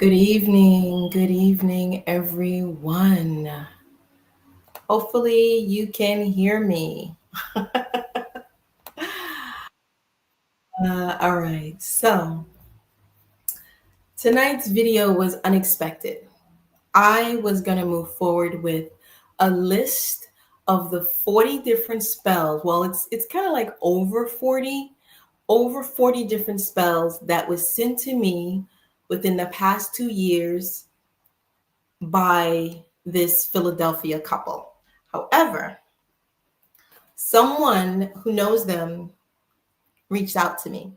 Good evening, everyone. Hopefully, you can hear me. All right, so tonight's video was unexpected. I was going to move forward with a list of the 40 different spells. Well, it's kind of like over 40 different spells that was sent to me within the past 2 years by this Philadelphia couple. However, someone who knows them reached out to me,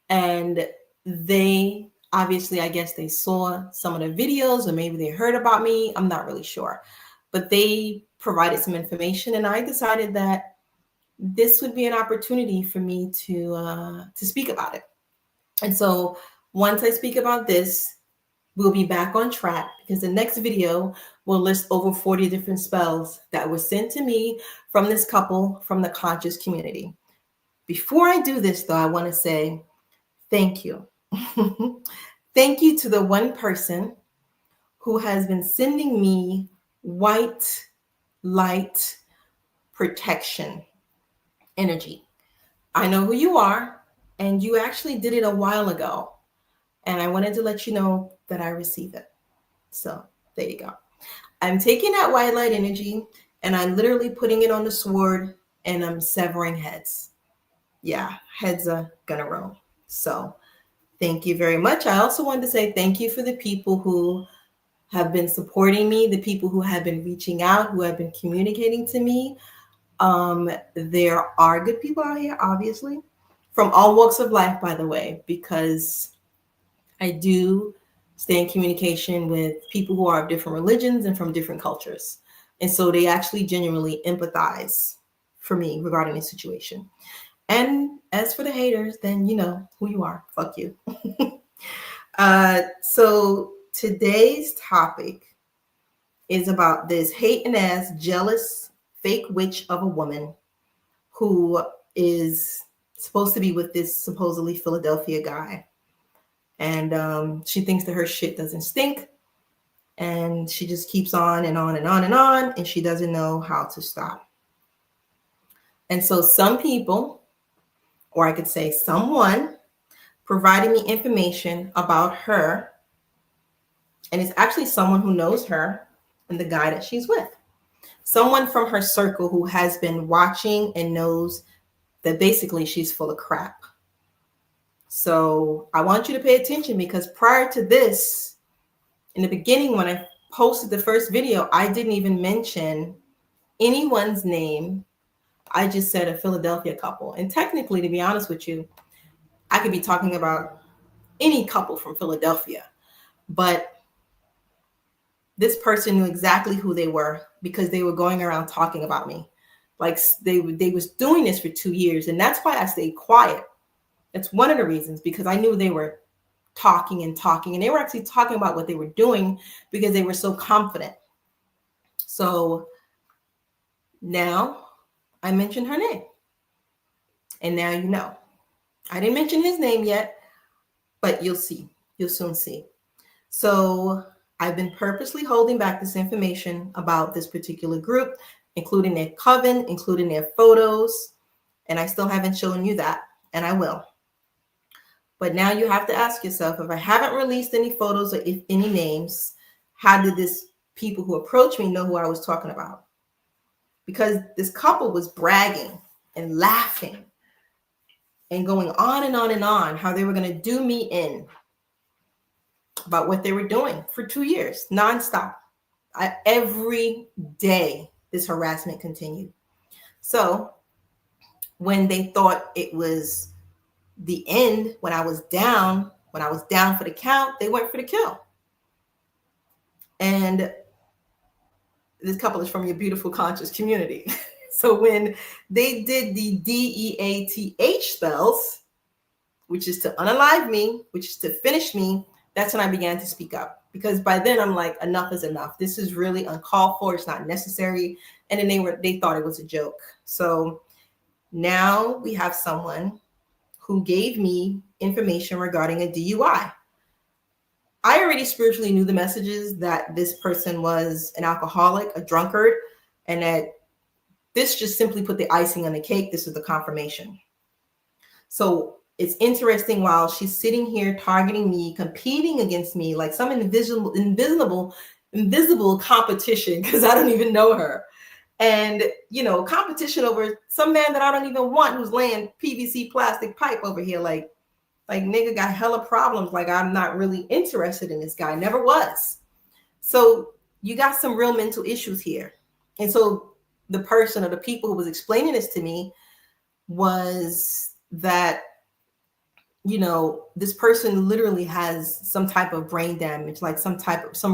and they obviously, I guess they saw some of the videos, or maybe they heard about me. I'm not really sure, but they provided some information, and I decided that this would be an opportunity for me to speak about it. And so once I speak about this, we'll be back on track because the next video will list over 40 different spells that were sent to me from this couple from the conscious community. Before I do this, though, I want to say thank you. Thank you to the one person who has been sending me white light protection energy. I know who you are, and you actually did it a while ago. And I wanted to let you know that I received it. So there you go. I'm taking that white light energy and I'm literally putting it on the sword and I'm severing heads. Yeah, heads are gonna roll. So thank you very much. I also wanted to say thank you for the people who have been supporting me, the people who have been reaching out, who have been communicating to me. There are good people out here, obviously, from all walks of life, by the way, because I do stay in communication with people who are of different religions and from different cultures. And so they actually genuinely empathize for me regarding the situation. And as for the haters, then you know who you are. Fuck you. So today's topic is about this hating ass, jealous, fake witch of a woman who is supposed to be with this supposedly Philadelphia guy. And she thinks that her shit doesn't stink. And she just keeps on and on and on and on. And she doesn't know how to stop. And so some people, or I could say someone, provided me information about her. And it's actually someone who knows her and the guy that she's with. Someone from her circle who has been watching and knows that basically she's full of crap. So I want you to pay attention because prior to this, in the beginning, when I posted the first video, I didn't even mention anyone's name. I just said a Philadelphia couple. And technically, to be honest with you, I could be talking about any couple from Philadelphia. But this person knew exactly who they were because they were going around talking about me. Like they was doing this for 2 years. And that's why I stayed quiet. That's one of the reasons, because I knew they were talking and talking, and they were actually talking about what they were doing because they were so confident. So now I mentioned her name, and now you know. I didn't mention his name yet, but you'll see. You'll soon see. So I've been purposely holding back this information about this particular group, including their coven, including their photos, and I still haven't shown you that, and I will. But now you have to ask yourself, if I haven't released any photos or if any names, how did this people who approached me know who I was talking about? Because this couple was bragging and laughing and going on and on and on how they were going to do me in about what they were doing for 2 years, nonstop. Every day, this harassment continued. So when they thought it was the end, when I was down for the count, they went for the kill. And this couple is from your beautiful conscious community. So when they did the DEATH spells, which is to unalive me, which is to finish me, that's when I began to speak up. Because by then I'm like, enough is enough. This is really uncalled for. It's not necessary. And then they thought it was a joke. So now we have someone who gave me information regarding a DUI. I already spiritually knew the messages that this person was an alcoholic, a drunkard, and that this just simply put the icing on the cake. This is the confirmation. So it's interesting, while she's sitting here targeting me, competing against me like some invisible competition, because I don't even know her. And, competition over some man that I don't even want, who's laying PVC plastic pipe over here. Like nigga got hella problems. Like, I'm not really interested in this guy. Never was. So you got some real mental issues here. And so the person or the people who was explaining this to me was that, this person literally has some type of brain damage, like some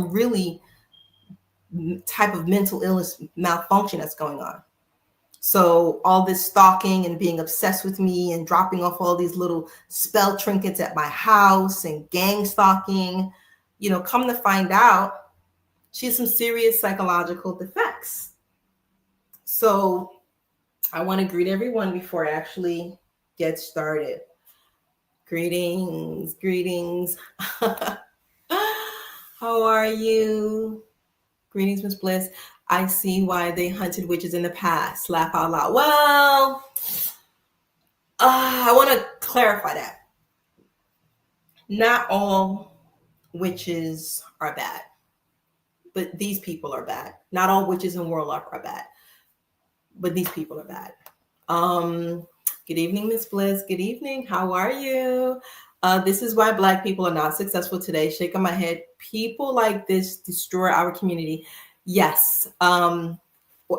really type of mental illness malfunction that's going on. So all this stalking and being obsessed with me and dropping off all these little spell trinkets at my house and gang stalking, come to find out, she has some serious psychological defects. So I want to greet everyone before I actually get started. Greetings. How are you? Greetings, Miss Bliss. I see why they hunted witches in the past. Laugh out loud. Well, I want to clarify that. Not all witches are bad, but these people are bad. Not all witches and warlocks are bad, but these people are bad. Good evening, Miss Bliss. Good evening. How are you? This is why Black people are not successful today. Shaking my head. People like this destroy our community. Yes. And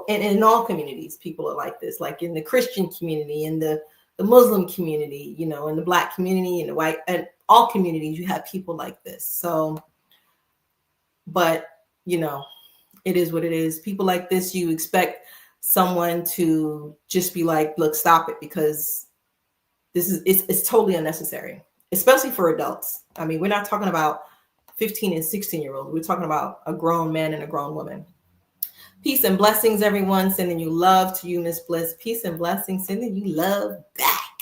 in all communities, people are like this. Like in the Christian community, in the Muslim community, in the Black community, in the white, and all communities, you have people like this. So, but it is what it is. People like this, you expect someone to just be like, look, stop it, because it's totally unnecessary, especially for adults. I mean, we're not talking about 15 and 16-year-olds. We're talking about a grown man and a grown woman. Peace and blessings, everyone. Sending you love to you, Miss Bliss. Peace and blessings. Sending you love back.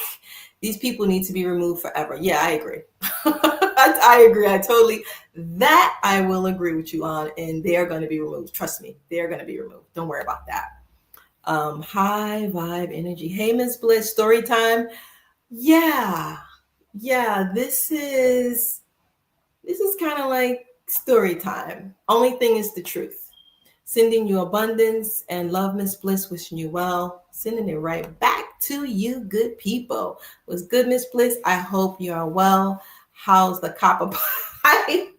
These people need to be removed forever. Yeah, I agree. I agree. That I will agree with you on. And they are going to be removed. Trust me, they are going to be removed. Don't worry about that. High vibe energy. Hey, Miss Bliss, story time. Yeah. This is kind of like story time. Only thing is the truth. Sending you abundance and love, Miss Bliss. Wishing you well. Sending it right back to you, good people. Was good, Miss Bliss? I hope you are well. How's the copper pipe?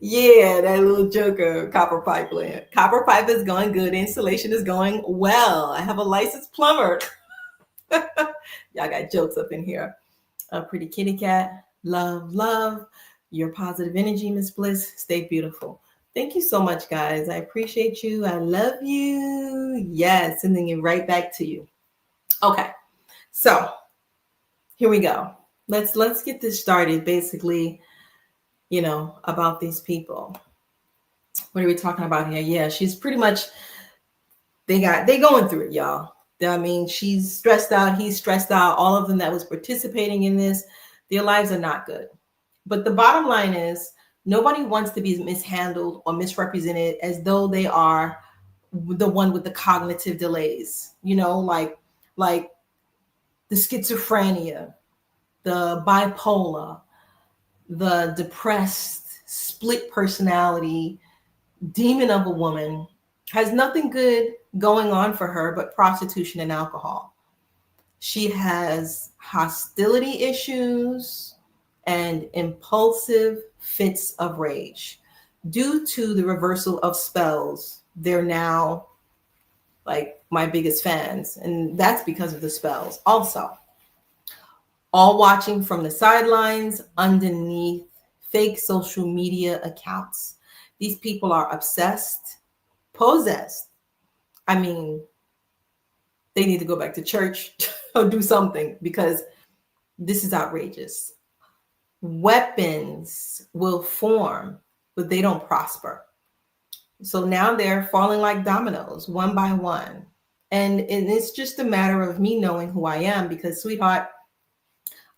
Yeah, that little joker, copper pipe land. Copper pipe is going good. Installation is going well. I have a licensed plumber. Y'all got jokes up in here. A pretty kitty cat. Love. Your positive energy, Miss Bliss. Stay beautiful. Thank you so much, guys. I appreciate you. I love you. Yes, sending it right back to you. Okay, so here we go. Let's get this started. Basically, about these people. What are we talking about here? Yeah, she's pretty much, they going through it, y'all. I mean, she's stressed out. He's stressed out. All of them that was participating in this, their lives are not good. But the bottom line is, nobody wants to be mishandled or misrepresented as though they are the one with the cognitive delays, like the schizophrenia, the bipolar, the depressed, split personality, demon of a woman. Has nothing good going on for her but prostitution and alcohol. She has hostility issues and impulsive fits of rage. Due to the reversal of spells, they're now like my biggest fans, and that's because of the spells. Also, all watching from the sidelines underneath fake social media accounts. These people are obsessed, possessed. I mean, they need to go back to church or do something, because this is outrageous. Weapons will form, but they don't prosper. So now they're falling like dominoes, one by one. And it's just a matter of me knowing who I am, because, sweetheart,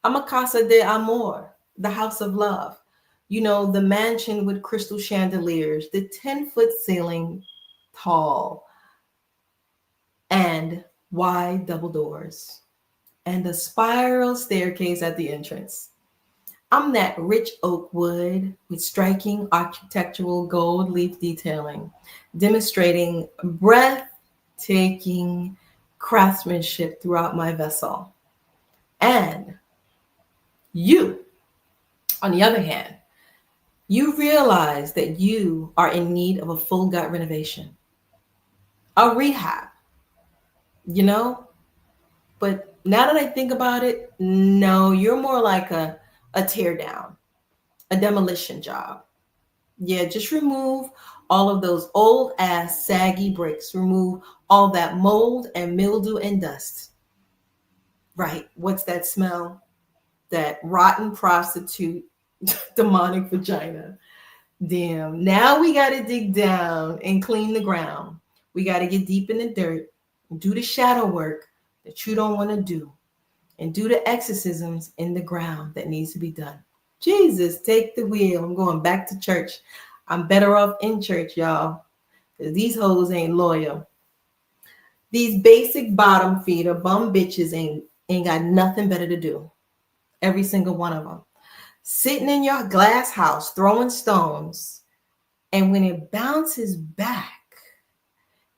I'm a casa de amor, the house of love. You know, the mansion with crystal chandeliers, the 10-foot ceiling tall, and wide double doors, and the spiral staircase at the entrance. I'm that rich oak wood with striking architectural gold leaf detailing, demonstrating breathtaking craftsmanship throughout my vessel. And you, on the other hand, you realize that you are in need of a full gut renovation, a rehab, you know? But now that I think about it, no, you're more like a tear down, a demolition job. Yeah, just remove all of those old ass saggy bricks. Remove all that mold and mildew and dust. Right. What's that smell? That rotten prostitute demonic vagina. Damn. Now we got to dig down and clean the ground. We got to get deep in the dirt, do the shadow work that you don't want to do, and do the exorcisms in the ground that needs to be done. Jesus, take the wheel. I'm going back to church. I'm better off in church, y'all, because these hoes ain't loyal. These basic bottom feeder bum bitches ain't got nothing better to do. Every single one of them. Sitting in your glass house, throwing stones, and when it bounces back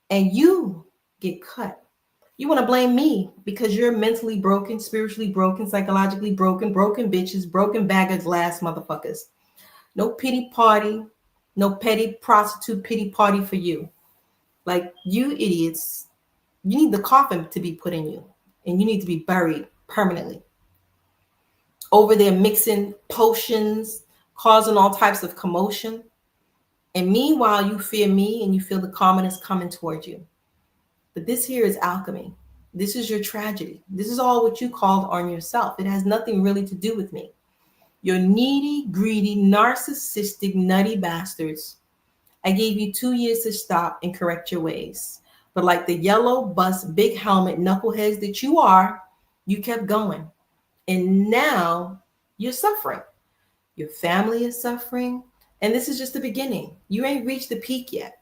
and you get cut, you want to blame me because you're mentally broken, spiritually broken, psychologically broken, broken bitches, broken bag of glass motherfuckers. No pity party, no petty prostitute pity party for you. Like, you idiots, you need the coffin to be put in you, and you need to be buried permanently. Over there mixing potions, causing all types of commotion. And meanwhile, you fear me and you feel the commonest coming towards you. But this here is alchemy. This is your tragedy. This is all what you called on yourself. It has nothing really to do with me. You're needy, greedy, narcissistic, nutty bastards. I gave you 2 years to stop and correct your ways. But like the yellow bus, big helmet, knuckleheads that you are, you kept going. And now you're suffering. Your family is suffering. And this is just the beginning. You ain't reached the peak yet.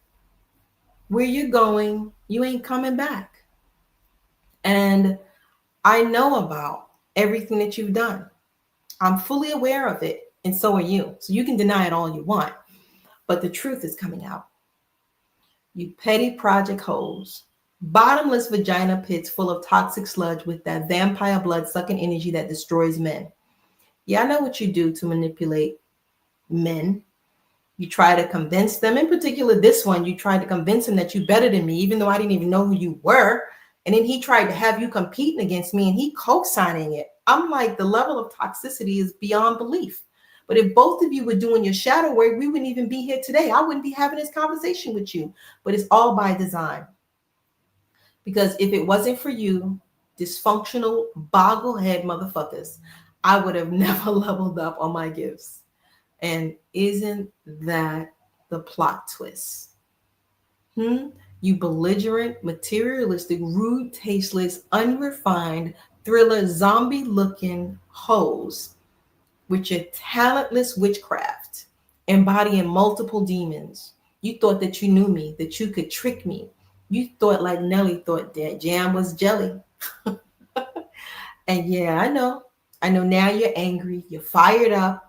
Where you're going, you ain't coming back. And I know about everything that you've done. I'm fully aware of it, and so are you. So you can deny it all you want, but the truth is coming out. You petty project hoes, bottomless vagina pits full of toxic sludge with that vampire blood sucking energy that destroys men. Yeah, I know what you do to manipulate men. You try to convince them, in particular this one, you tried to convince him that you're better than me, even though I didn't even know who you were. And then he tried to have you competing against me, and he co-signing it. I'm like, the level of toxicity is beyond belief. But if both of you were doing your shadow work, we wouldn't even be here today. I wouldn't be having this conversation with you. But it's all by design. Because if it wasn't for you, dysfunctional, bogglehead motherfuckers, I would have never leveled up on my gifts. And isn't that the plot twist? You belligerent, materialistic, rude, tasteless, unrefined, thriller, zombie-looking hoes with your talentless witchcraft, embodying multiple demons. You thought that you knew me, that you could trick me. You thought like Nelly thought that jam was jelly. And yeah, I know now you're angry, you're fired up.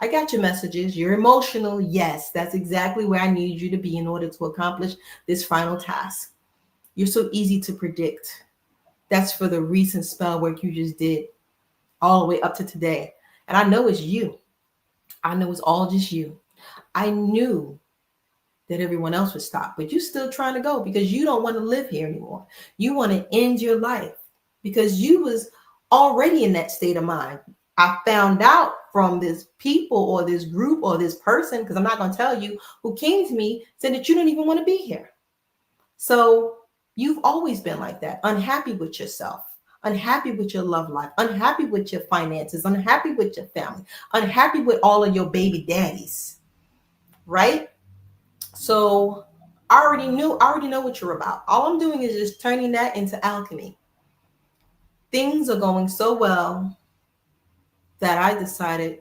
I got your messages. You're emotional. Yes, that's exactly where I need you to be in order to accomplish this final task. You're so easy to predict. That's for the recent spell work you just did all the way up to today. And I know it's you. I know it's all just you. I knew that everyone else would stop, but you're still trying to go because you don't want to live here anymore. You want to end your life because you was already in that state of mind. I found out from this people or this group or this person, because I'm not going to tell you, who came to me, said that you don't even want to be here. So you've always been like that, unhappy with yourself, unhappy with your love life, unhappy with your finances, unhappy with your family, unhappy with all of your baby daddies, right? So I already know what you're about. All I'm doing is just turning that into alchemy. Things are going so well that I decided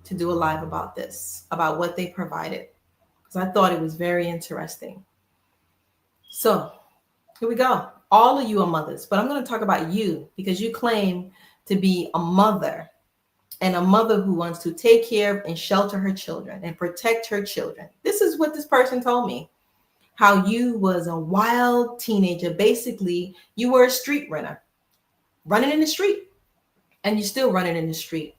to do a live about this, about what they provided, because I thought it was very interesting. So here we go. All of you are mothers, but I'm going to talk about you because you claim to be a mother, and a mother who wants to take care of and shelter her children and protect her children. This is what this person told me. How you was a wild teenager. Basically, you were a street runner, running in the street, and you're still running in the street.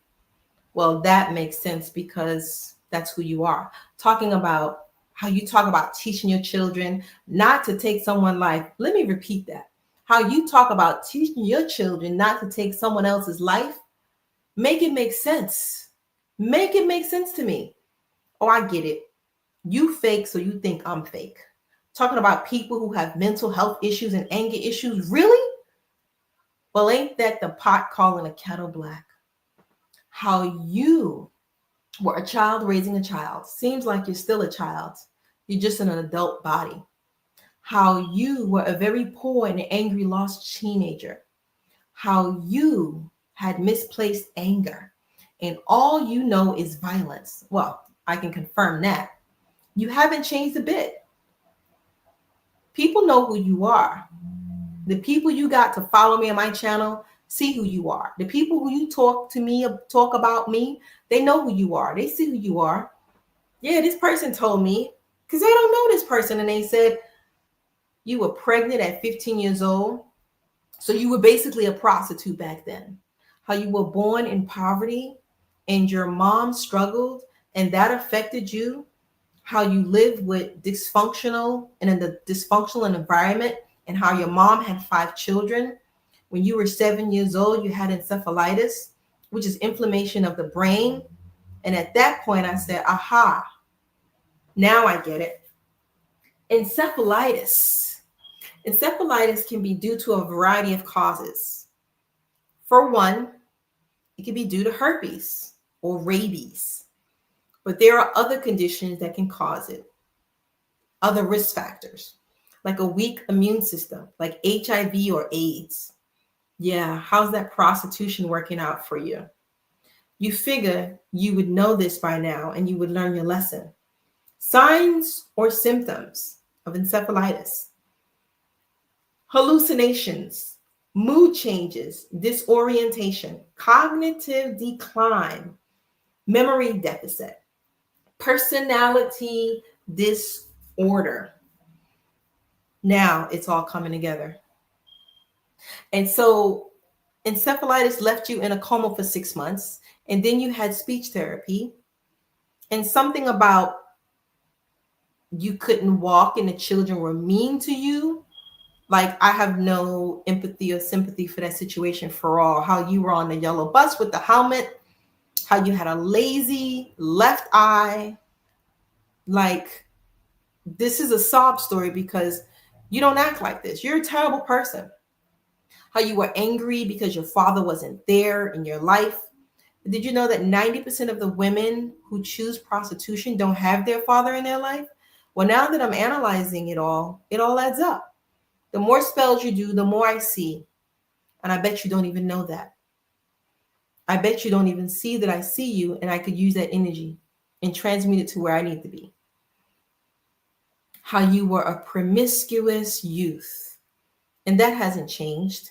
Well, that makes sense because that's who you are. Talking about how you talk about teaching your children not to take someone's life. Let me repeat that. How you talk about teaching your children not to take someone else's life. Make it make sense. Make it make sense to me. Oh, I get it. You fake, so you think I'm fake. Talking about people who have mental health issues and anger issues. Really? Well, ain't that the pot calling a kettle black? How you were a child raising a child. Seems like you're still a child. You're just in an adult body. How you were a very poor and angry, lost teenager. How you had misplaced anger. And all you know is violence. Well, I can confirm that. You haven't changed a bit. People know who you are. The people you got to follow me on my channel see who you are. The people who you talk to me, talk about me, they know who you are. They see who you are. Yeah, this person told me, because they don't know this person, and they said you were pregnant at 15 years old. So you were basically a prostitute back then. How you were born in poverty and your mom struggled and that affected you. How you lived with dysfunctional and in the dysfunctional environment, and how your mom had 5 children. When you were 7 years old, you had encephalitis, which is inflammation of the brain. And at that point, I said, aha, now I get it. Encephalitis. Encephalitis can be due to a variety of causes. For one, it can be due to herpes or rabies. But there are other conditions that can cause it. Other risk factors, like a weak immune system, like HIV or AIDS. Yeah, how's that prostitution working out for you? You figure you would know this by now and you would learn your lesson. Signs or symptoms of encephalitis: hallucinations, mood changes, disorientation, cognitive decline, memory deficit, personality disorder. Now it's all coming together. And so encephalitis left you in a coma for 6 months, and then you had speech therapy, and something about you couldn't walk and the children were mean to you. Like, I have no empathy or sympathy for that situation for all. How you were on the yellow bus with the helmet, how you had a lazy left eye. Like, this is a sob story because you don't act like this. You're a terrible person. How you were angry because your father wasn't there in your life. Did you know that 90% of the women who choose prostitution don't have their father in their life? Well, now that I'm analyzing it all adds up. The more spells you do, the more I see. And I bet you don't even know that. I bet you don't even see that I see you, and I could use that energy and transmute it to where I need to be. How you were a promiscuous youth, and that hasn't changed.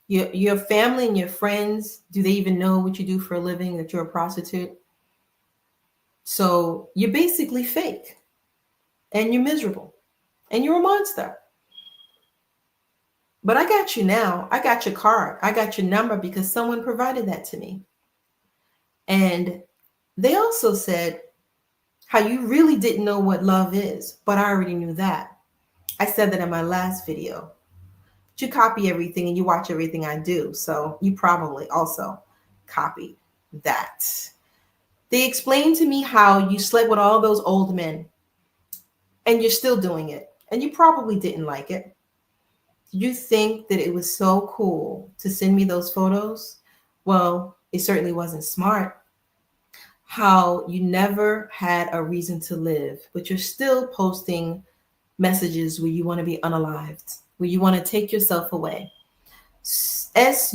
Your family and your friends, do they even know what you do for a living, that you're a prostitute? So you're basically fake, and you're miserable, and you're a monster. But I got you now. I got your card. I got your number because someone provided that to me. And they also said how you really didn't know what love is, but I already knew that. I said that in my last video. You copy everything and you watch everything I do. So you probably also copied that. They explained to me how you slept with all those old men and you're still doing it. And you probably didn't like it. Did you think that it was so cool to send me those photos? Well, it certainly wasn't smart. How you never had a reason to live, but you're still posting messages where you want to be unalived, where you want to take yourself away. suicidal.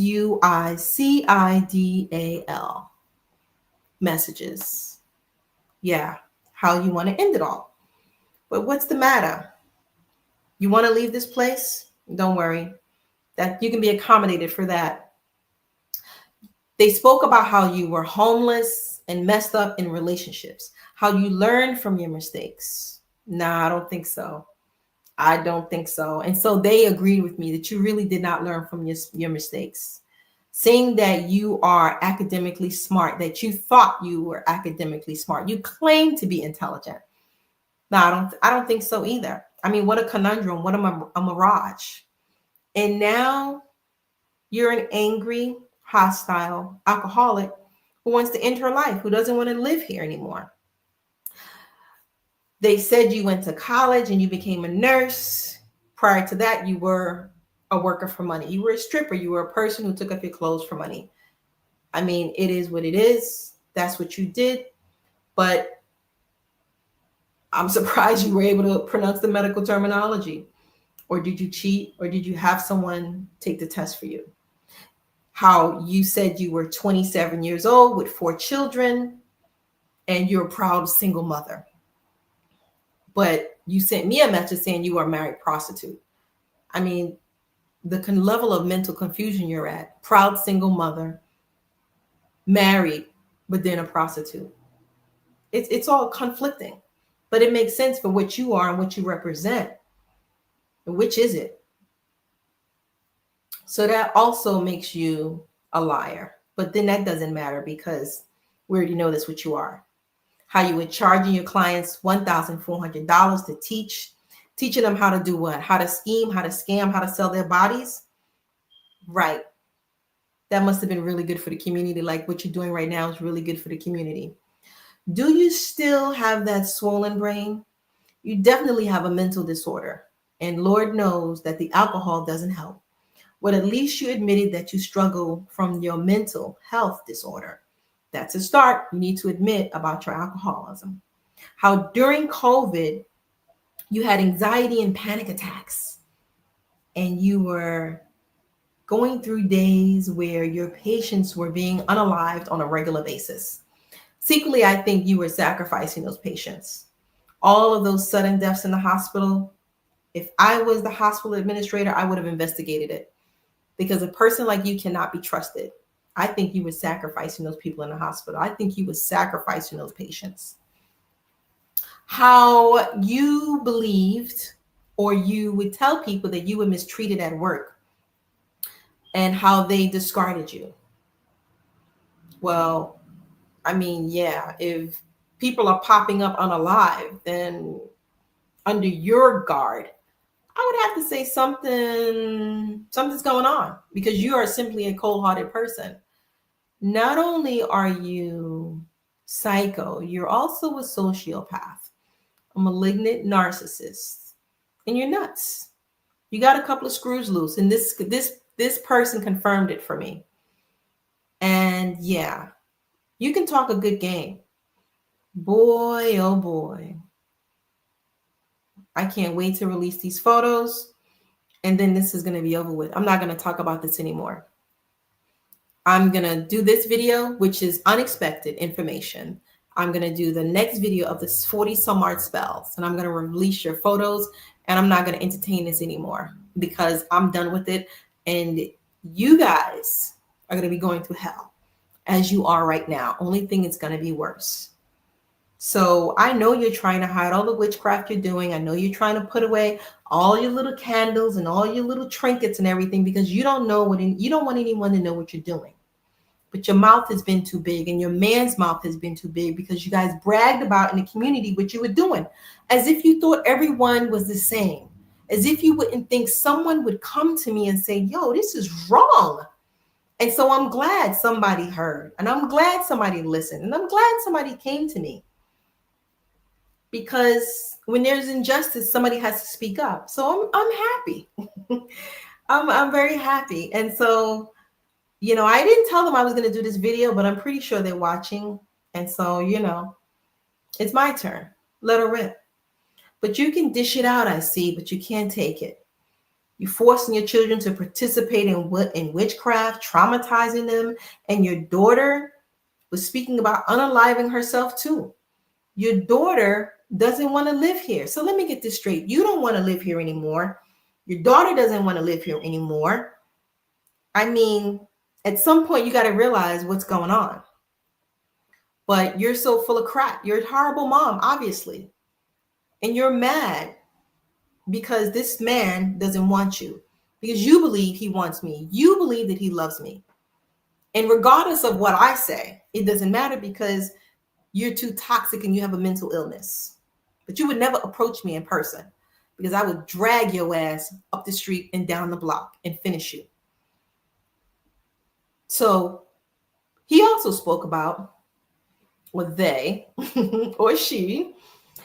messages. Yeah, how you want to end it all. But what's the matter? You want to leave this place? Don't worry. That you can be accommodated for that. They spoke about how you were homeless and messed up in relationships, how you learned from your mistakes. Nah, I don't think so. I don't think so. And so they agreed with me that you really did not learn from your mistakes. Saying that you are academically smart, that you thought you were academically smart, you claim to be intelligent. No, I don't think so either. I mean, what a conundrum, what a mirage. And now you're an angry, hostile alcoholic who wants to end her life, who doesn't want to live here anymore. They said you went to college and you became a nurse. Prior to that, you were a worker for money. You were a stripper. You were a person who took off your clothes for money. I mean, it is what it is. That's what you did. But I'm surprised you were able to pronounce the medical terminology. Or did you cheat? Or did you have someone take the test for you? How you said you were 27 years old with 4 children and you're a proud single mother. But you sent me a message saying you are a married prostitute. I mean, the level of mental confusion you're at. Proud single mother, married, but then a prostitute. It's all conflicting, but it makes sense for what you are and what you represent. And which is it? So that also makes you a liar. But then that doesn't matter because we already know that's what you are. How you were charging your clients $1,400 to teaching them how to do what? How to scheme, how to scam, how to sell their bodies. Right. That must have been really good for the community. Like what you're doing right now is really good for the community. Do you still have that swollen brain? You definitely have a mental disorder. And Lord knows that the alcohol doesn't help. But at least you admitted that you struggle from your mental health disorder. That's a start. You need to admit about your alcoholism. How during COVID, you had anxiety and panic attacks. And you were going through days where your patients were being unalived on a regular basis. Secretly, I think you were sacrificing those patients. All of those sudden deaths in the hospital, if I was the hospital administrator, I would have investigated it. Because a person like you cannot be trusted. I think you were sacrificing those people in the hospital. I think you were sacrificing those patients. How you believed or you would tell people that you were mistreated at work and how they discarded you. Well, I mean, yeah, if people are popping up unalive, then under your guard, I would have to say something's going on because you are simply a cold-hearted person. Not only are you psycho, you're also a sociopath, a malignant narcissist, and you're nuts. You got a couple of screws loose, and this person confirmed it for me. And yeah, you can talk a good game. Boy, oh boy. I can't wait to release these photos. And then this is going to be over with. I'm not going to talk about this anymore. I'm going to do this video, which is unexpected information. I'm going to do the next video of this 40 some odd spells. And I'm going to release your photos. And I'm not going to entertain this anymore because I'm done with it. And you guys are going to be going through hell as you are right now. Only thing is going to be worse. So I know you're trying to hide all the witchcraft you're doing. I know you're trying to put away all your little candles and all your little trinkets and everything because you don't want anyone to know what you're doing. But your mouth has been too big and your man's mouth has been too big because you guys bragged about in the community what you were doing, as if you thought everyone was the same, as if you wouldn't think someone would come to me and say, yo, this is wrong. And so I'm glad somebody heard, and I'm glad somebody listened, and I'm glad somebody came to me. Because when there's injustice, somebody has to speak up. So I'm happy. I'm very happy. And so, you know, I didn't tell them I was going to do this video, but I'm pretty sure they're watching. And so, you know, it's my turn. Let her rip. But you can dish it out, I see, but you can't take it. You're forcing your children to participate in witchcraft, traumatizing them, and your daughter was speaking about unaliving herself too. Your daughter doesn't want to live here. So let me get this straight. You don't want to live here anymore. Your daughter doesn't want to live here anymore. I mean, at some point you got to realize what's going on. But you're so full of crap. You're a horrible mom, obviously. And you're mad because this man doesn't want you. Because you believe he wants me. You believe that he loves me. And regardless of what I say, it doesn't matter because you're too toxic and you have a mental illness. But you would never approach me in person because I would drag your ass up the street and down the block and finish you. So he also spoke about, or they, or she,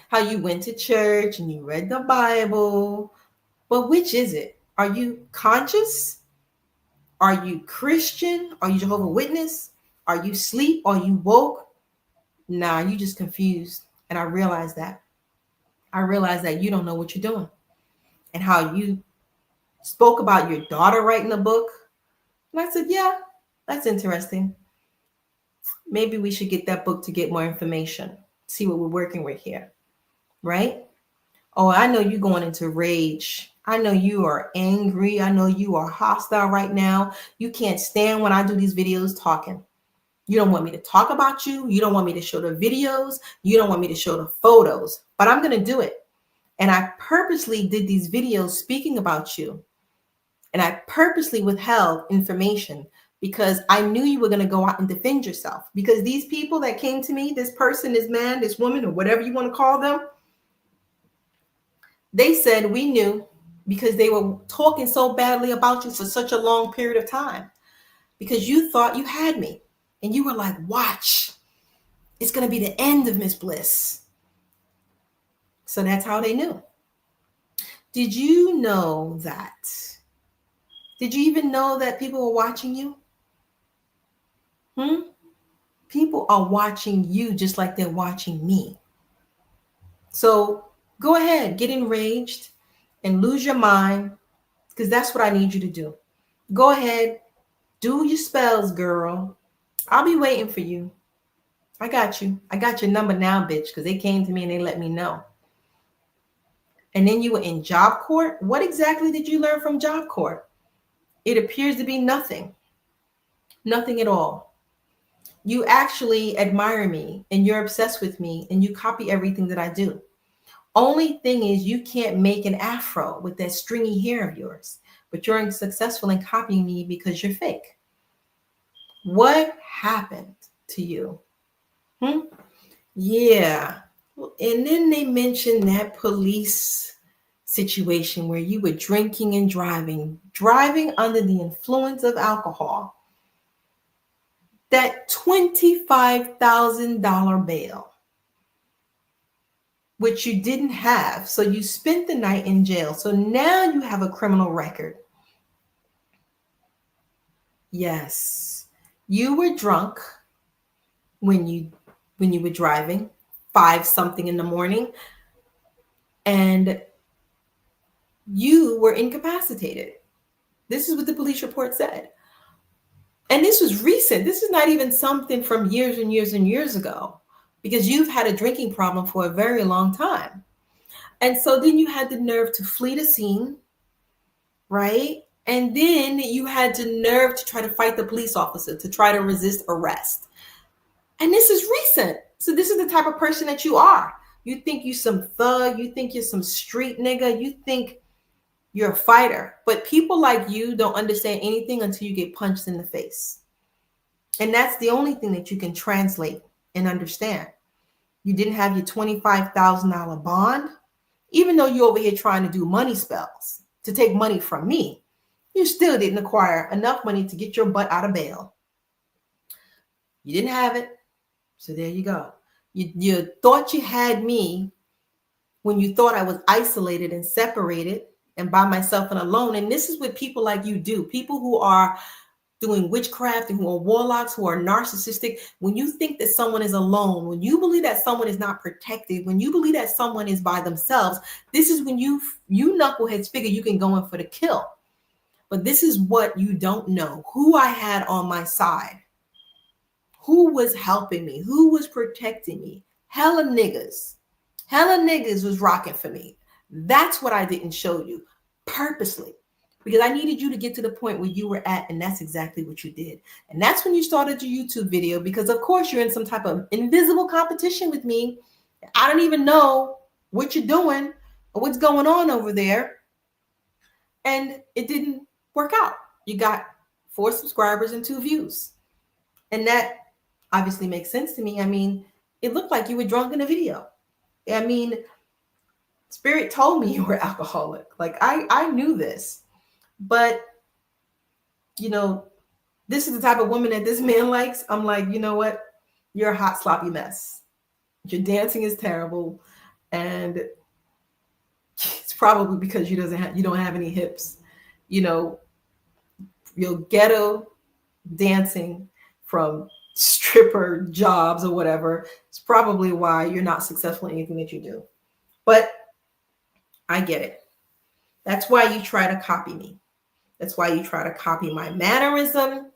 how you went to church and you read the Bible. But which is it? Are you conscious? Are you Christian? Are you Jehovah's Witness? Are you asleep? Are you woke? Nah, you just confused. And I realized that. I realized that you don't know what you're doing. And how you spoke about your daughter writing a book. And I said, yeah, that's interesting. Maybe we should get that book to get more information. See what we're working with here. Right? Oh, I know you're going into rage. I know you are angry. I know you are hostile right now. You can't stand when I do these videos talking. You don't want me to talk about you. You don't want me to show the videos. You don't want me to show the photos. But I'm going to do it. And I purposely did these videos speaking about you. And I purposely withheld information because I knew you were going to go out and defend yourself. Because these people that came to me, this person, this man, this woman, or whatever you want to call them, they said we knew because they were talking so badly about you for such a long period of time. Because you thought you had me. And you were like, watch. It's going to be the end of Miss Bliss. So that's how they knew. Did you know that? Did you even know that people were watching you? People are watching you just like they're watching me. So go ahead, get enraged and lose your mind because that's what I need you to do. Go ahead, do your spells, girl. I'll be waiting for you. I got you. I got your number now, bitch, because they came to me and they let me know. And then you were in job court. What exactly did you learn from job court? It appears to be nothing. Nothing at all. You actually admire me and you're obsessed with me and you copy everything that I do. Only thing is you can't make an afro with that stringy hair of yours, but you're successful in copying me because you're fake. What happened to you? Yeah. And then they mentioned that police situation where you were drinking and driving under the influence of alcohol. That $25,000 bail, which you didn't have. So you spent the night in jail. So now you have a criminal record. Yes. You were drunk when you were driving, 5-something in the morning, and you were incapacitated. This is what the police report said. And this was recent. This is not even something from years and years and years ago, because you've had a drinking problem for a very long time. And so then you had the nerve to flee the scene, right? And then you had the nerve to try to fight the police officer, to try to resist arrest. And this is recent. So this is the type of person that you are. You think you're some thug. You think you're some street nigga. You think you're a fighter. But people like you don't understand anything until you get punched in the face. And that's the only thing that you can translate and understand. You didn't have your $25,000 bond. Even though you're over here trying to do money spells to take money from me, you still didn't acquire enough money to get your butt out of bail. You didn't have it. So there you go. You thought you had me when you thought I was isolated and separated and by myself and alone. And this is what people like you do. People who are doing witchcraft and who are warlocks, who are narcissistic. When you think that someone is alone, when you believe that someone is not protected, when you believe that someone is by themselves, this is when you knuckleheads figure you can go in for the kill. But this is what you don't know. Who I had on my side. who was helping me, who was protecting me. Hella niggas was rocking for me. That's what I didn't show you purposely, because I needed you to get to the point where you were at, and that's exactly what you did. And that's when you started your YouTube video, because of course you're in some type of invisible competition with me. I don't even know what you're doing or what's going on over there. And it didn't work out. You got 4 subscribers and 2 views. And that obviously makes sense to me. I mean, it looked like you were drunk in the video. I mean, Spirit told me you were alcoholic. Like, I knew this. But, you know, this is the type of woman that this man likes. I'm like, you know what? You're a hot, sloppy mess. Your dancing is terrible. And it's probably because you don't have any hips. You know, your ghetto dancing from stripper jobs or whatever. It's probably why you're not successful in anything that you do. But I get it. That's why you try to copy me. That's why you try to copy my mannerism.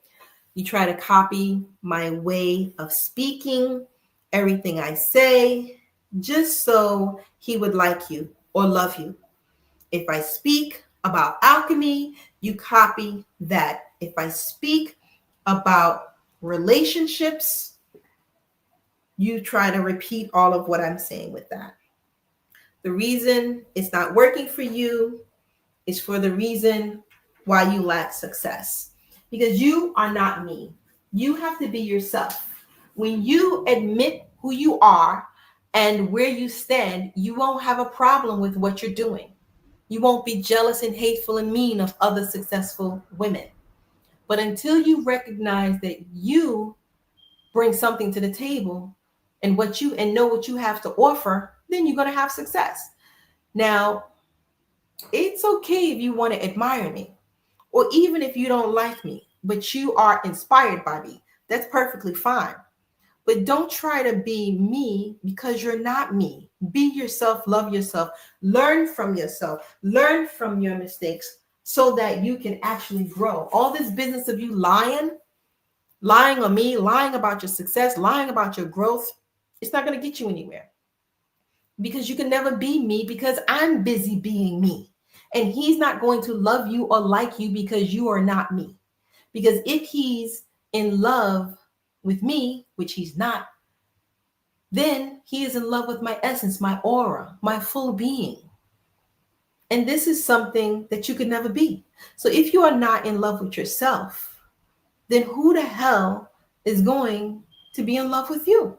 You try to copy my way of speaking, everything I say, just so he would like you or love you. If I speak about alchemy, you copy that. If I speak about relationships, you try to repeat all of what I'm saying with that. The reason it's not working for you is for the reason why you lack success. Because you are not me. You have to be yourself. When you admit who you are and where you stand, you won't have a problem with what you're doing. You won't be jealous and hateful and mean of other successful women. But until you recognize that you bring something to the table and know what you have to offer, then you're going to have success. Now, it's okay if you want to admire me, or even if you don't like me, but you are inspired by me. That's perfectly fine. But don't try to be me, because you're not me. Be yourself, love yourself, learn from yourself, learn from your mistakes so that you can actually grow. All this business of you lying on me, lying about your success, lying about your growth, it's not going to get you anywhere. Because you can never be me, because I'm busy being me. And he's not going to love you or like you because you are not me. Because if he's in love with me, which he's not, then he is in love with my essence, my aura, my full being. And this is something that you could never be. So if you are not in love with yourself, then who the hell is going to be in love with you?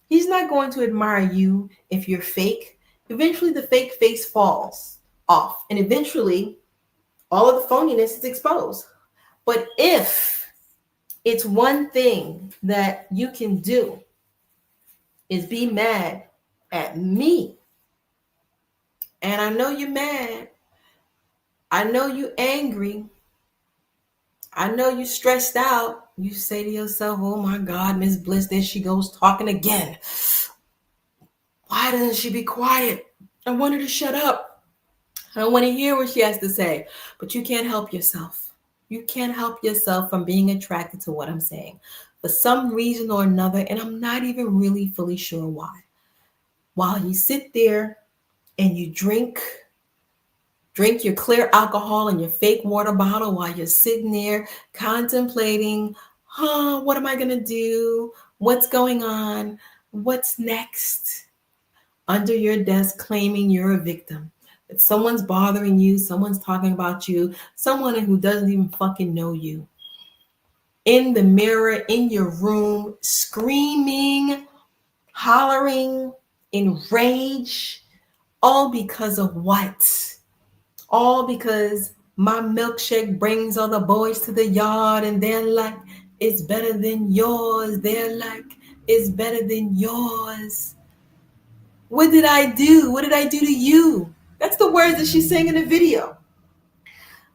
He's not going to admire you if you're fake. Eventually, the fake face falls off, and eventually, all of the phoniness is exposed. But if it's one thing that you can do is be mad at me, and I know you're mad, I know you're angry, I know you're stressed out, you say to yourself, oh my God, Miss Bliss, there she goes talking again. Why doesn't she be quiet? I want her to shut up. I don't want to hear what she has to say. But you can't help yourself. You can't help yourself from being attracted to what I'm saying. For some reason or another, and I'm not even really fully sure why. While you sit there and you drink your clear alcohol in your fake water bottle while you're sitting there contemplating, what am I going to do? What's going on? What's next? Under your desk claiming you're a victim. That someone's bothering you, someone's talking about you, someone who doesn't even fucking know you. In the mirror, in your room, screaming, hollering, in rage, all because of what? All because my milkshake brings all the boys to the yard and they're like, it's better than yours. They're like, it's better than yours. What did I do? What did I do to you? That's the words that she's saying in the video.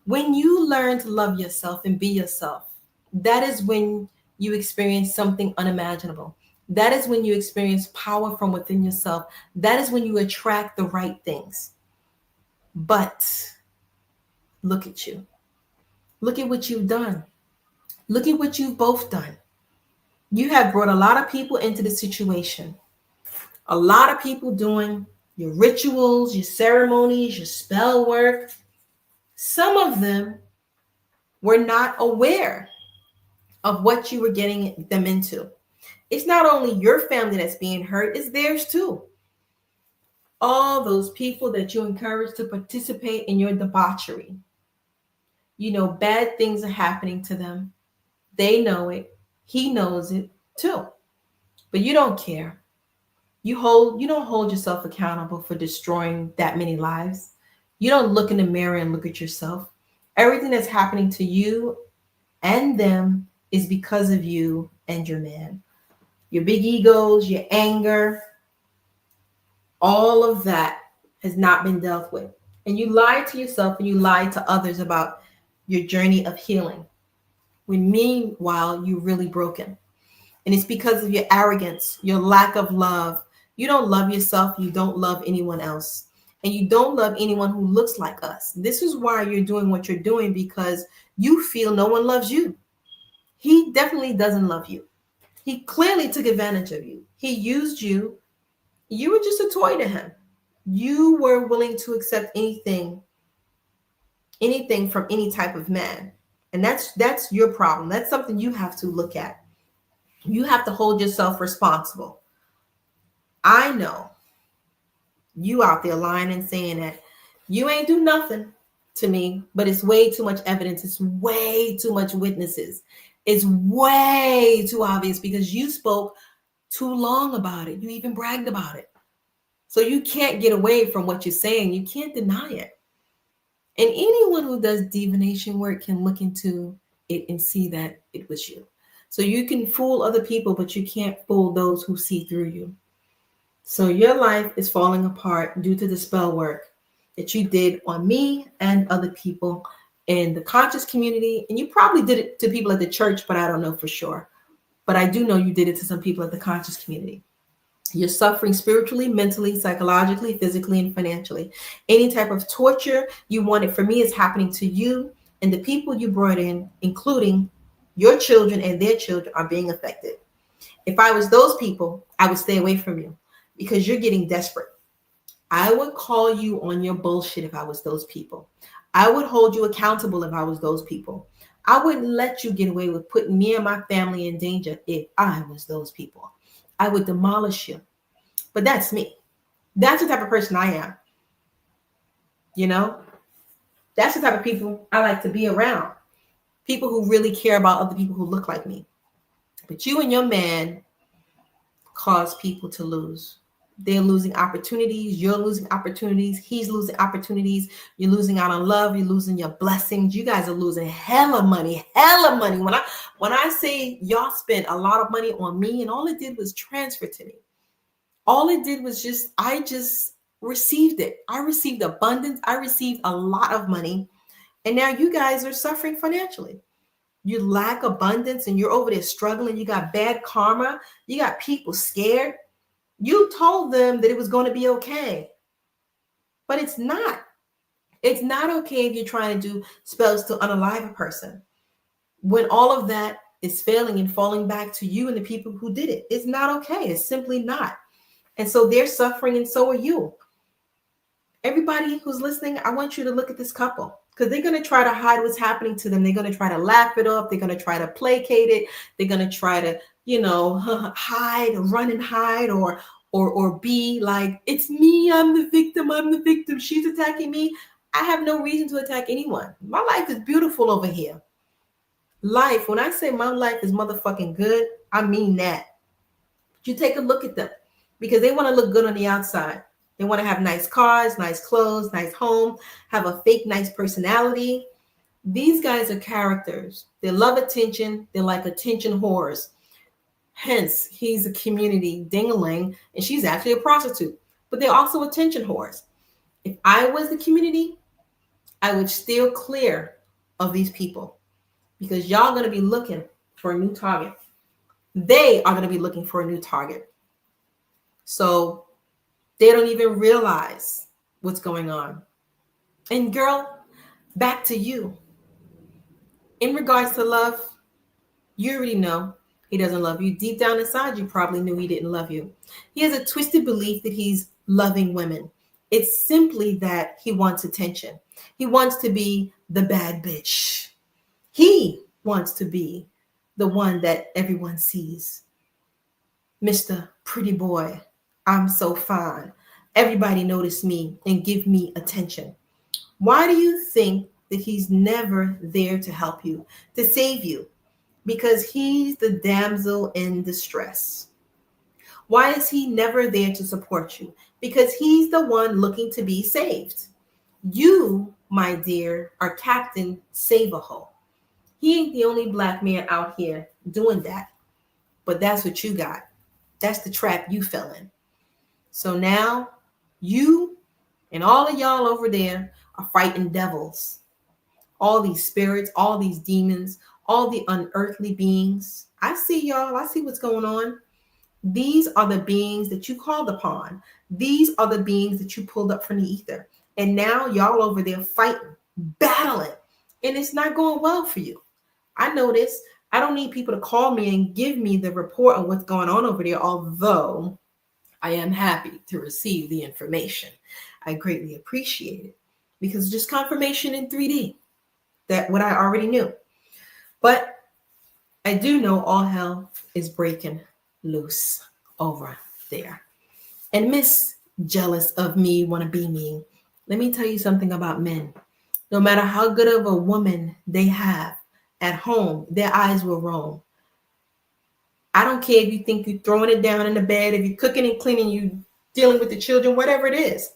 When you learn to love yourself and be yourself, that is when you experience something unimaginable. That is when you experience power from within yourself. That is when you attract the right things. But look at you. Look at what you've done. Look at what you've both done. You have brought a lot of people into the situation. A lot of people doing your rituals, your ceremonies, your spell work. Some of them were not aware of what you were getting them into. It's not only your family that's being hurt, it's theirs too. All those people that you encourage to participate in your debauchery. You know, bad things are happening to them. They know it. He knows it too. But you don't care. You don't hold yourself accountable for destroying that many lives. You don't look in the mirror and look at yourself. Everything that's happening to you and them is because of you and your man. Your big egos, your anger, all of that has not been dealt with. And you lie to yourself and you lie to others about your journey of healing, when meanwhile you're really broken. And it's because of your arrogance, your lack of love. You don't love yourself. You don't love anyone else. And you don't love anyone who looks like us. This is why you're doing what you're doing, because you feel no one loves you. He definitely doesn't love you. He clearly took advantage of you. He used you. You were just a toy to him. You were willing to accept anything from any type of man. And that's your problem. That's something you have to look at. You have to hold yourself responsible. I know you out there lying and saying that you ain't do nothing to me, but it's way too much evidence. It's way too much witnesses. It's way too obvious because you spoke too long about it. You even bragged about it. So you can't get away from what you're saying. You can't deny it. And anyone who does divination work can look into it and see that it was you. So you can fool other people, but you can't fool those who see through you. So your life is falling apart due to the spell work that you did on me and other people in the conscious community. And you probably did it to people at the church, but I don't know for sure. But I do know you did it to some people at the conscious community. You're suffering spiritually, mentally, psychologically, physically, and financially. Any type of torture you wanted for me is happening to you, and the people you brought in, including your children and their children, are being affected. If I was those people, I would stay away from you because you're getting desperate. I would call you on your bullshit if I was those people. I would hold you accountable if I was those people. I wouldn't let you get away with putting me and my family in danger if I was those people. I would demolish you. But that's me. That's the type of person I am. You know, that's the type of people I like to be around. People who really care about other people who look like me. But you and your man cause people to lose. They're losing opportunities. You're losing opportunities. He's losing opportunities. You're losing out on love. You're losing your blessings. You guys are losing hella money. When I say y'all spent a lot of money on me, and all it did was transfer to me. All it did was I just received it. I received abundance. I received a lot of money. And now you guys are suffering financially. You lack abundance and you're over there struggling. You got bad karma. You got people scared. You told them that it was going to be okay. But it's not. It's not okay if you're trying to do spells to unalive a person. When all of that is failing and falling back to you and the people who did it, it's not okay. It's simply not. And so they're suffering and so are you. Everybody who's listening, I want you to look at this couple because they're going to try to hide what's happening to them. They're going to try to laugh it off. They're going to try to placate it. They're going to try to, hide, run and hide or be like, it's me. I'm the victim. She's attacking me. I have no reason to attack anyone. My life is beautiful over here. Life, when I say my life is motherfucking good, I mean that. You take a look at them because they want to look good on the outside. They want to have nice cars, nice clothes, nice home, have a fake nice personality. These guys are characters. They love attention. They're like attention whores. Hence, he's a community ding-a-ling, and she's actually a prostitute. But they're also attention whores. If I was the community, I would steer clear of these people because y'all going to be looking for a new target. They are going to be looking for a new target. So they don't even realize what's going on. And girl, back to you. In regards to love, you already know. he doesn't love you. Deep down inside, you probably knew he didn't love you. He has a twisted belief that he's loving women. It's simply that he wants attention. He wants to be the bad bitch. He wants to be the one that everyone sees. Mr. Pretty Boy, I'm so fine. Everybody notice me and give me attention. Why do you think that he's never there to help you, to save you? Because he's the damsel in distress. Why is he never there to support you? Because he's the one looking to be saved. You, my dear, are Captain Save-A-Ho. He ain't the only black man out here doing that. But that's what you got. That's the trap you fell in. So now you and all of y'all over there are fighting devils. All these spirits, all these demons, all the unearthly beings. I see y'all. I see what's going on. These are the beings that you called upon. These are the beings that you pulled up from the ether. And now y'all over there fighting, battling, and it's not going well for you. I know this. I don't need people to call me and give me the report of what's going on over there, although I am happy to receive the information. I greatly appreciate it because it's just confirmation in 3D that what I already knew. But I do know all hell is breaking loose over there. And Miss Jealous of Me, want to be me. Let me tell you something about men. No matter how good of a woman they have at home, their eyes will roam. I don't care if you think you're throwing it down in the bed, if you're cooking and cleaning, you dealing with the children, whatever it is.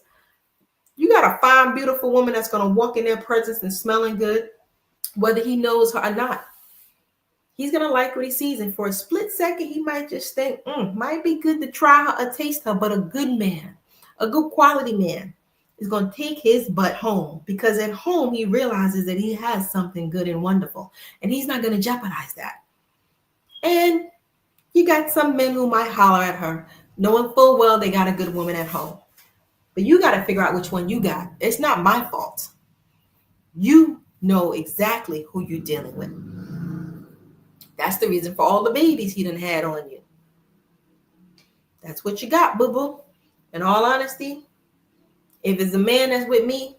You got a fine, beautiful woman that's going to walk in their presence and smelling good, whether he knows her or not. He's going to like what he sees. And for a split second, he might just think, might be good to try her or taste her. But a good man, a good quality man is going to take his butt home, because at home, he realizes that he has something good and wonderful. And he's not going to jeopardize that. And you got some men who might holler at her, knowing full well they got a good woman at home. But you got to figure out which one you got. It's not my fault. You know exactly who you're dealing with. That's the reason for all the babies he done had on you. That's what you got, boo-boo. In all honesty, if it's a man that's with me,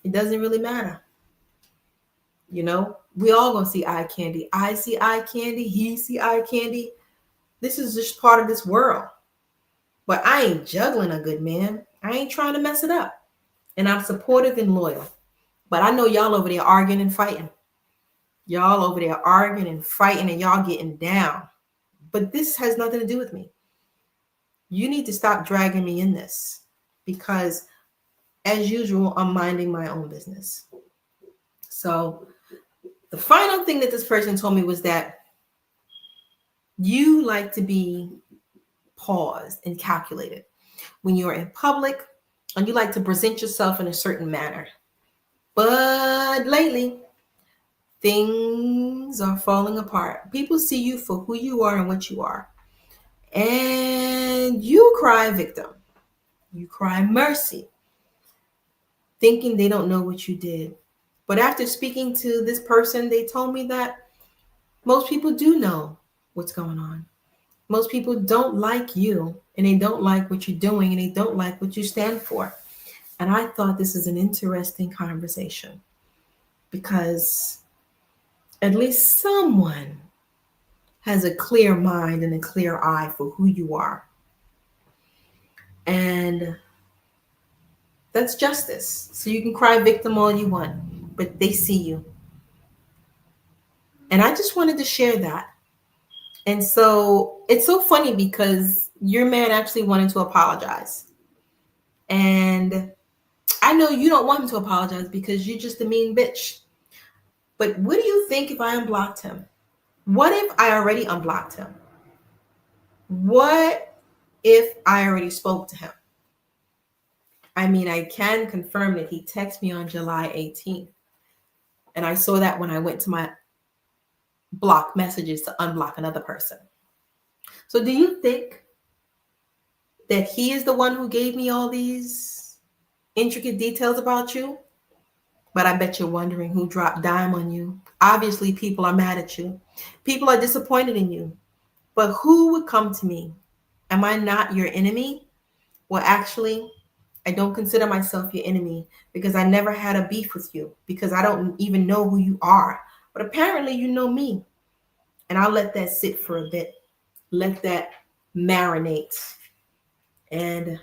it doesn't really matter. You know, we all gonna see eye candy. I see eye candy. He see eye candy. This is just part of this world. But I ain't juggling a good man. I ain't trying to mess it up. And I'm supportive and loyal. But I know y'all over there arguing and fighting. Y'all over there arguing and fighting, and y'all getting down. But this has nothing to do with me. You need to stop dragging me in this, because as usual, I'm minding my own business. So the final thing that this person told me was that you like to be paused and calculated when you're in public, and you like to present yourself in a certain manner. But lately, things are falling apart. People see you for who you are and what you are. And you cry victim. You cry mercy, thinking they don't know what you did. But after speaking to this person, they told me that most people do know what's going on. Most people don't like you, and they don't like what you're doing, and they don't like what you stand for. And I thought this is an interesting conversation, because at least someone has a clear mind and a clear eye for who you are. And that's justice. So you can cry victim all you want, but they see you. And I just wanted to share that. And so it's so funny, because your man actually wanted to apologize. And I know you don't want him to apologize because you're just a mean bitch. But what do you think if I unblocked him? What if I already unblocked him? What if I already spoke to him? I mean, I can confirm that he texted me on July 18th. And I saw that when I went to my block messages to unblock another person. So do you think that he is the one who gave me all these intricate details about you? But I bet you're wondering who dropped dime on you. Obviously, people are mad at you. People are disappointed in you. But who would come to me? Am I not your enemy? Well, actually, I don't consider myself your enemy because I never had a beef with you because I don't even know who you are. But apparently, you know me. And I'll let that sit for a bit. Let that marinate. And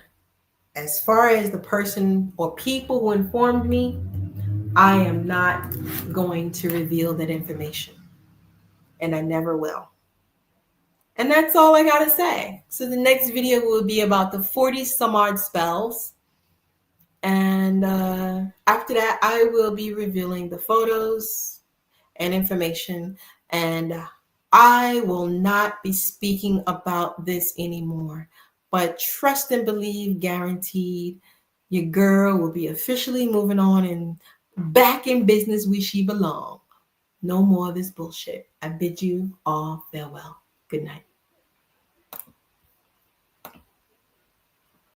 as far as the person or people who informed me, I am not going to reveal that information. And I never will. And that's all I gotta say. So the next video will be about the 40 some odd spells. And after that, I will be revealing the photos and information. And I will not be speaking about this anymore. But trust and believe, guaranteed, your girl will be officially moving on and back in business where she belongs. No more of this bullshit. I bid you all farewell. Good night.